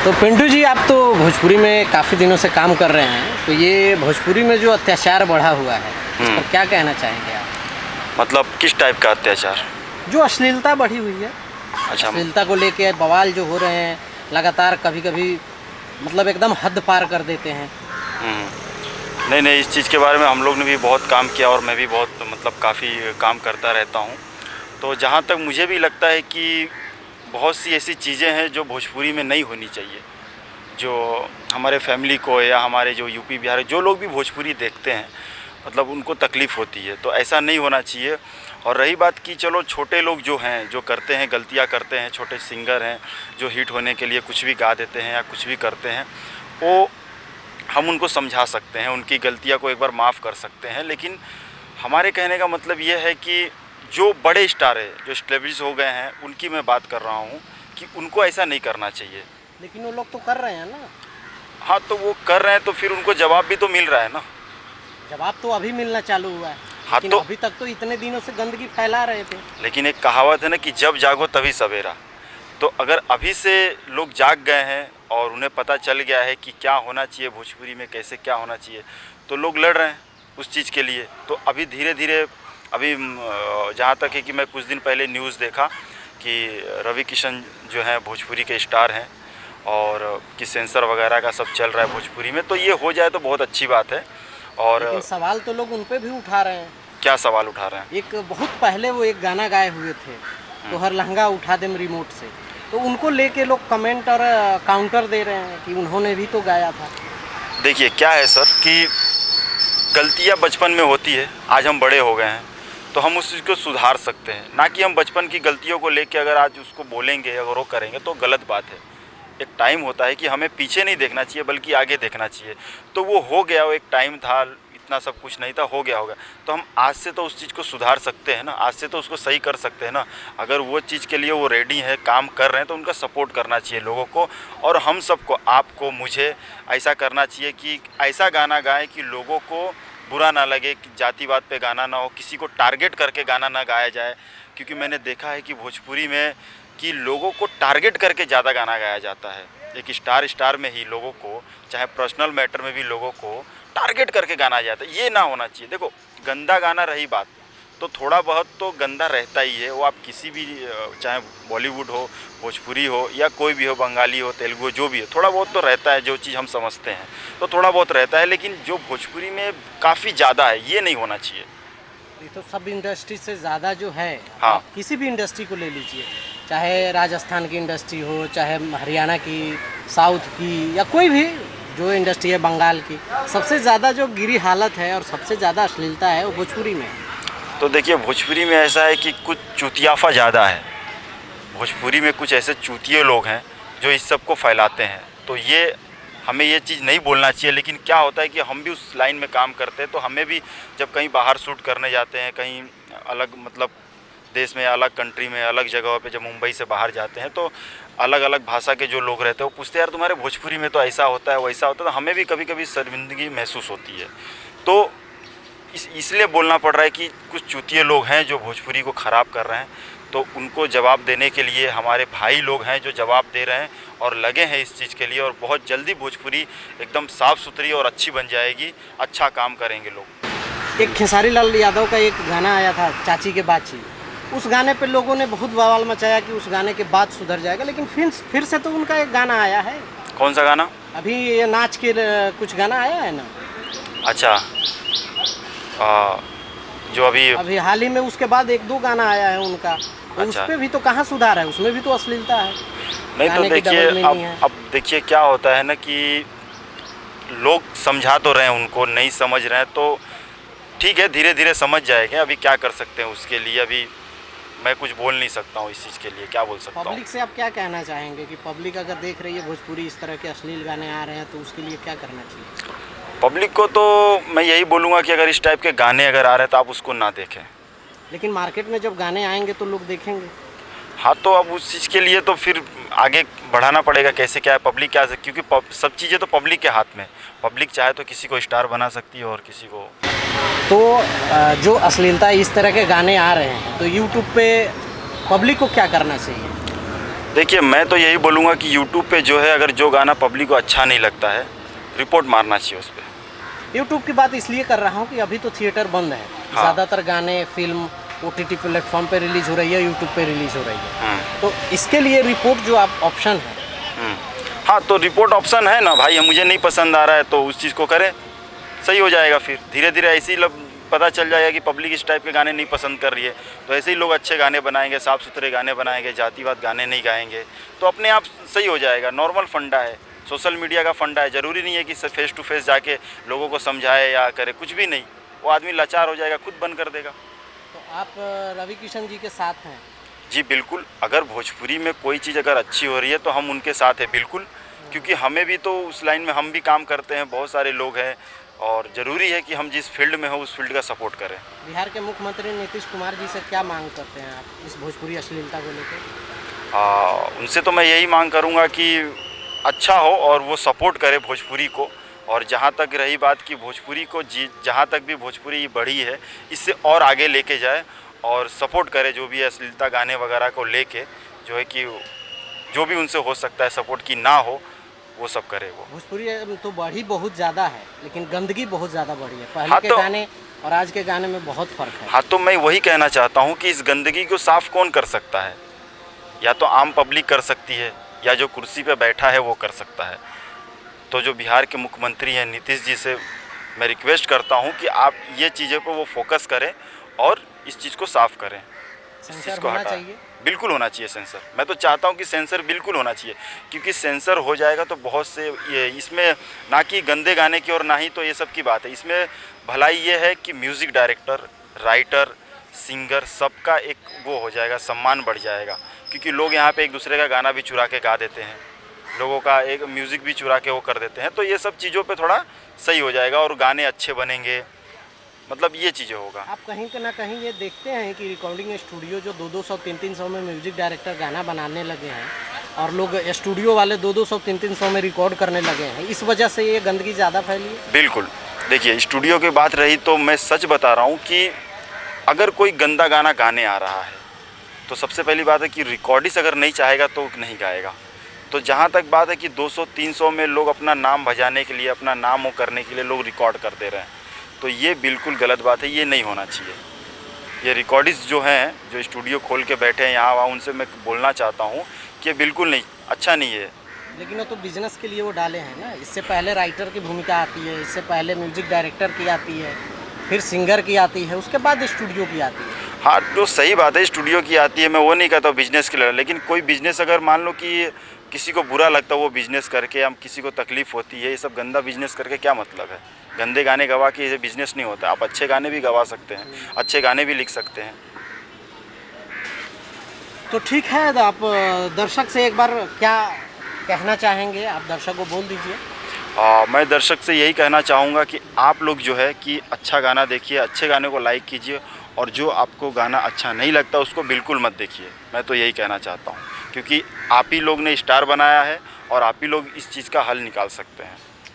तो पिंटू जी, आप तो भोजपुरी में काफ़ी दिनों से काम कर रहे हैं, तो ये भोजपुरी में जो अत्याचार बढ़ा हुआ है इस पर क्या कहना चाहेंगे आप? मतलब किस टाइप का अत्याचार? जो अश्लीलता बढ़ी हुई है, अच्छा, अश्लीलता को लेके बवाल जो हो रहे हैं लगातार, कभी कभी मतलब एकदम हद पार कर देते हैं। नहीं, इस चीज़ के बारे में हम लोग ने भी बहुत काम किया और मैं भी बहुत मतलब काफ़ी काम करता रहता हूँ। तो जहाँ तक मुझे भी लगता है कि बहुत सी ऐसी चीज़ें हैं जो भोजपुरी में नहीं होनी चाहिए, जो हमारे फैमिली को या हमारे जो यूपी बिहार जो लोग भी भोजपुरी देखते हैं मतलब उनको तकलीफ़ होती है, तो ऐसा नहीं होना चाहिए। और रही बात कि चलो छोटे लोग जो हैं, जो करते हैं, गलतियाँ करते हैं, छोटे सिंगर हैं जो हिट होने के लिए कुछ भी गा देते हैं या कुछ भी करते हैं, वो हम उनको समझा सकते हैं, उनकी गलतियाँ को एक बार माफ़ कर सकते हैं। लेकिन हमारे कहने का मतलब ये है कि जो बड़े स्टार हैं, जो सेलिब्रिटीज़ हो गए हैं, उनकी मैं बात कर रहा हूँ कि उनको ऐसा नहीं करना चाहिए। लेकिन वो लोग तो कर रहे हैं ना। हाँ, तो वो कर रहे हैं तो फिर उनको जवाब भी तो मिल रहा है ना। जवाब तो अभी मिलना चालू हुआ है। हाँ, लेकिन तो अभी तक तो इतने दिनों से गंदगी फैला रहे थे। लेकिन एक कहावत है ना कि जब जागो तभी सवेरा। तो अगर अभी से लोग जाग गए हैं और उन्हें पता चल गया है कि क्या होना चाहिए भोजपुरी में, कैसे क्या होना चाहिए, तो लोग लड़ रहे हैं उस चीज़ के लिए। तो अभी धीरे धीरे अभी जहाँ तक है कि मैं कुछ दिन पहले न्यूज़ देखा कि रवि किशन जो हैं भोजपुरी के स्टार हैं और कि सेंसर वगैरह का सब चल रहा है भोजपुरी में, तो ये हो जाए तो बहुत अच्छी बात है। और लेकिन सवाल तो लोग उन पे भी उठा रहे हैं। क्या सवाल उठा रहे हैं? एक बहुत पहले वो एक गाना गाए हुए थे, तो हर लहंगा उठा देम रिमोट से, तो उनको लेके लोग कमेंट और काउंटर दे रहे हैं कि उन्होंने भी तो गाया था। देखिए क्या है सर कि गलतियाँ बचपन में होती है, आज हम बड़े हो गए हैं तो हम उस चीज़ को सुधार सकते हैं, ना कि हम बचपन की गलतियों को लेके अगर आज उसको बोलेंगे, अगर वो करेंगे तो गलत बात है। एक टाइम होता है कि हमें पीछे नहीं देखना चाहिए बल्कि आगे देखना चाहिए। तो वो हो गया, वो एक टाइम था, इतना सब कुछ नहीं था, हो गया होगा। तो हम आज से तो उस चीज़ को सुधार सकते हैं ना, आज से तो उसको सही कर सकते हैं ना। अगर वो चीज़ के लिए वो रेडी है, काम कर रहे हैं, तो उनका सपोर्ट करना चाहिए लोगों को। और हम सबको, आपको, मुझे ऐसा करना चाहिए कि ऐसा गाना गाएं कि लोगों को बुरा ना लगे, कि जातिवाद पे गाना ना हो, किसी को टारगेट करके गाना ना गाया जाए। क्योंकि मैंने देखा है कि भोजपुरी में कि लोगों को टारगेट करके ज़्यादा गाना गाया जाता है। एक स्टार में ही लोगों को, चाहे पर्सनल मैटर में भी लोगों को टारगेट करके गाना जाता है, ये ना होना चाहिए। देखो, गंदा गाना रही बात, तो थोड़ा बहुत तो गंदा रहता ही है। वो आप किसी भी, चाहे बॉलीवुड हो, भोजपुरी हो या कोई भी हो, बंगाली हो, तेलुगु, जो भी हो, थोड़ा बहुत तो रहता है। जो चीज़ हम समझते हैं तो थोड़ा बहुत रहता है, लेकिन जो भोजपुरी में काफ़ी ज़्यादा है, ये नहीं होना चाहिए। ये तो सब इंडस्ट्री से ज़्यादा जो है, हाँ, आप किसी भी इंडस्ट्री को ले लीजिए, चाहे राजस्थान की इंडस्ट्री हो, चाहे हरियाणा की, साउथ की, या कोई भी जो इंडस्ट्री है, बंगाल की, सबसे ज़्यादा जो गिरी हालत है और सबसे ज़्यादा अश्लीलता है वो भोजपुरी में है। तो देखिए, भोजपुरी में ऐसा है कि कुछ चूतियाफा ज़्यादा है। भोजपुरी में कुछ ऐसे चूतिए लोग हैं जो इस सब को फैलाते हैं। तो ये हमें ये चीज़ नहीं बोलना चाहिए। लेकिन क्या होता है कि हम भी उस लाइन में काम करते हैं, तो हमें भी जब कहीं बाहर शूट करने जाते हैं, कहीं अलग मतलब देश में, अलग कंट्री में, अलग जगहों पे, जब मुंबई से बाहर जाते हैं, तो अलग अलग भाषा के जो लोग रहते हैं वो पूछते हैं, यार तुम्हारे भोजपुरी में तो ऐसा होता है, वैसा होता है। तो हमें भी कभी कभी शर्मिंदगी महसूस होती है। तो इसलिए बोलना पड़ रहा है कि कुछ चूतिए लोग हैं जो भोजपुरी को ख़राब कर रहे हैं। तो उनको जवाब देने के लिए हमारे भाई लोग हैं जो जवाब दे रहे हैं और लगे हैं इस चीज़ के लिए। और बहुत जल्दी भोजपुरी एकदम साफ़ सुथरी और अच्छी बन जाएगी, अच्छा काम करेंगे लोग। एक खेसारी लाल यादव का एक गाना आया था, चाची के बाची, उस गाने पे लोगों ने बहुत बवाल मचाया कि उस गाने के बाद सुधर जाएगा, लेकिन फिर से तो उनका एक गाना आया है। कौन सा गाना? अभी ये नाच के कुछ गाना आया है ना। अच्छा, जो अभी हाल ही में उसके बाद एक दो गाना आया है उनका, तो अच्छा। उस पे भी तो कहाँ सुधार है, उसमें भी तो अश्लीलता है। नहीं, तो देखिए अब देखिए क्या होता है ना कि लोग समझा तो रहे हैं, उनको नहीं समझ रहे हैं, तो ठीक है, धीरे धीरे समझ जाएंगे। अभी क्या कर सकते हैं उसके लिए, अभी मैं कुछ बोल नहीं सकता हूँ इस चीज़ के लिए, क्या बोल सकता हूँ। पब्लिक से आप क्या कहना चाहेंगे कि पब्लिक अगर देख रही है भोजपुरी इस तरह के अश्लील गाने आ रहे हैं, तो उसके लिए क्या करना चाहिए? पब्लिक को तो मैं यही बोलूँगा कि अगर इस टाइप के गाने अगर आ रहे हैं तो आप उसको ना देखें। लेकिन मार्केट में जब गाने आएंगे तो लोग देखेंगे। हाँ, तो अब उस चीज़ के लिए तो फिर आगे बढ़ाना पड़ेगा, कैसे क्या है, पब्लिक क्या है, क्योंकि सब चीज़ें तो पब्लिक के हाथ में। पब्लिक चाहे तो किसी को स्टार बना सकती है और किसी को। तो जो अश्लीलता इस तरह के गाने आ रहे हैं, तो यूट्यूब पे पब्लिक को क्या करना चाहिए? देखिए, मैं तो यही बोलूँगा कि यूट्यूब पे जो है, अगर जो गाना पब्लिक को अच्छा नहीं लगता है, रिपोर्ट मारना चाहिए उस पे। यूट्यूब की बात इसलिए कर रहा हूँ कि अभी तो थिएटर बंद है। हाँ। ज़्यादातर गाने, फिल्म OTT प्लेटफॉर्म पे रिलीज़ हो रही है, यूट्यूब पे रिलीज़ हो रही है। तो इसके लिए रिपोर्ट जो आप ऑप्शन है। हाँ, तो रिपोर्ट ऑप्शन है ना भाई, मुझे नहीं पसंद आ रहा है तो उस चीज़ को करें, सही हो जाएगा। फिर धीरे धीरे ऐसे ही पता चल जाएगा कि पब्लिक इस टाइप के गाने नहीं पसंद कर रही है, तो ऐसे ही लोग अच्छे गाने बनाएंगे, साफ़ सुथरे गाने बनाएंगे, जातिवाद गाने नहीं गाएंगे, तो अपने आप सही हो जाएगा। नॉर्मल फंडा है, सोशल मीडिया का फंडा है। ज़रूरी नहीं है कि फेस टू फेस जाके लोगों को समझाए या करे, कुछ भी नहीं। वो आदमी लाचार हो जाएगा, खुद बंद कर देगा। तो आप रवि किशन जी के साथ हैं? जी बिल्कुल, अगर भोजपुरी में कोई चीज़ अगर अच्छी हो रही है तो हम उनके साथ हैं बिल्कुल, क्योंकि हमें भी तो उस लाइन में हम भी काम करते हैं, बहुत सारे लोग हैं, और ज़रूरी है कि हम जिस फील्ड में हो उस फील्ड का सपोर्ट करें। बिहार के मुख्यमंत्री नीतीश कुमार जी से क्या मांग करते हैं आप इस भोजपुरी अश्लीलता को लेकर? उनसे तो मैं यही मांग करूँगा कि अच्छा हो और वो सपोर्ट करे भोजपुरी को। और जहाँ तक रही बात कि भोजपुरी को जहाँ तक भी भोजपुरी बढ़ी है, इससे और आगे लेके जाए और सपोर्ट करे, जो भी अश्लीलता गाने वगैरह को लेके, जो है कि जो भी उनसे हो सकता है सपोर्ट की ना हो, वो सब करे वो। भोजपुरी तो बढ़ी बहुत ज़्यादा है, लेकिन गंदगी बहुत ज़्यादा बढ़ी है। पहले हाँ, के तो गाने और आज के गाने में बहुत फ़र्क है। हाँ, तो मैं वही कहना चाहता हूँ कि इस गंदगी को साफ़ कौन कर सकता है? या तो आम पब्लिक कर सकती है, या जो कुर्सी पे बैठा है वो कर सकता है। तो जो बिहार के मुख्यमंत्री हैं नीतीश जी से मैं रिक्वेस्ट करता हूँ कि आप ये चीज़ों को वो फोकस करें और इस चीज़ को साफ़ करें, इस चीज़ सेंसर को होना हटाएं। चाहिए। बिल्कुल होना चाहिए सेंसर। मैं तो चाहता हूँ कि सेंसर बिल्कुल होना चाहिए, क्योंकि सेंसर हो जाएगा तो बहुत से ये इसमें ना कि गंदे गाने की और ना ही तो ये सब की बात है। इसमें भलाई ये है कि म्यूज़िक डायरेक्टर, राइटर, सिंगर सबका एक वो हो जाएगा, सम्मान बढ़ जाएगा, क्योंकि लोग यहाँ पे एक दूसरे का गाना भी चुरा के गा देते हैं, लोगों का एक म्यूज़िक भी चुरा के वो कर देते हैं। तो ये सब चीज़ों पे थोड़ा सही हो जाएगा और गाने अच्छे बनेंगे, मतलब ये चीज़ें होगा। आप कहीं ना कहीं ये देखते हैं कि रिकॉर्डिंग स्टूडियो जो 200-200, 300-300 में म्यूजिक डायरेक्टर गाना बनाने लगे हैं, और लोग स्टूडियो वाले 200-200, 300-300 में रिकॉर्ड करने लगे हैं, इस वजह से ये गंदगी ज़्यादा फैली है? बिल्कुल। देखिए, स्टूडियो की बात रही तो मैं सच बता रहा हूँ कि अगर कोई गंदा गाना गाने आ रहा है तो सबसे पहली बात है कि रिकॉर्डिस्ट अगर नहीं चाहेगा तो नहीं गाएगा। तो जहाँ तक बात है कि 200-300 में लोग अपना नाम बजाने के लिए, अपना नाम वो करने के लिए लोग रिकॉर्ड कर दे रहे हैं, तो ये बिल्कुल गलत बात है, ये नहीं होना चाहिए। ये रिकॉर्डिस्ट जो हैं, जो स्टूडियो खोल के बैठे हैं यहाँ वहाँ, उनसे मैं बोलना चाहता हूँ कि बिल्कुल नहीं, अच्छा नहीं है। लेकिन वो तो बिजनेस के लिए वो डाले हैं ना। इससे पहले राइटर की भूमिका आती है, इससे पहले म्यूजिक डायरेक्टर की आती है, फिर सिंगर की आती है, उसके बाद स्टूडियो की आती है। हाँ, तो सही बात है, स्टूडियो की आती है, मैं वो नहीं कहता बिज़नेस के लिए, लेकिन कोई बिज़नेस अगर मान लो कि किसी को बुरा लगता है वो बिज़नेस करके, या किसी को तकलीफ़ होती है, ये सब गंदा बिज़नेस करके क्या मतलब है? गंदे गाने गवा के ये बिज़नेस नहीं होता। आप अच्छे गाने भी गवा सकते हैं, अच्छे गाने भी लिख सकते हैं। तो ठीक है, तो आप दर्शक से एक बार क्या कहना चाहेंगे? आप दर्शक को बोल दीजिए। मैं दर्शक से यही कहना चाहूँगा कि आप लोग जो है कि अच्छा गाना देखिए, अच्छे गाने को लाइक कीजिए, और जो आपको गाना अच्छा नहीं लगता उसको बिल्कुल मत देखिए। मैं तो यही कहना चाहता हूँ, क्योंकि आप ही लोग ने स्टार बनाया है और आप ही लोग इस चीज़ का हल निकाल सकते हैं।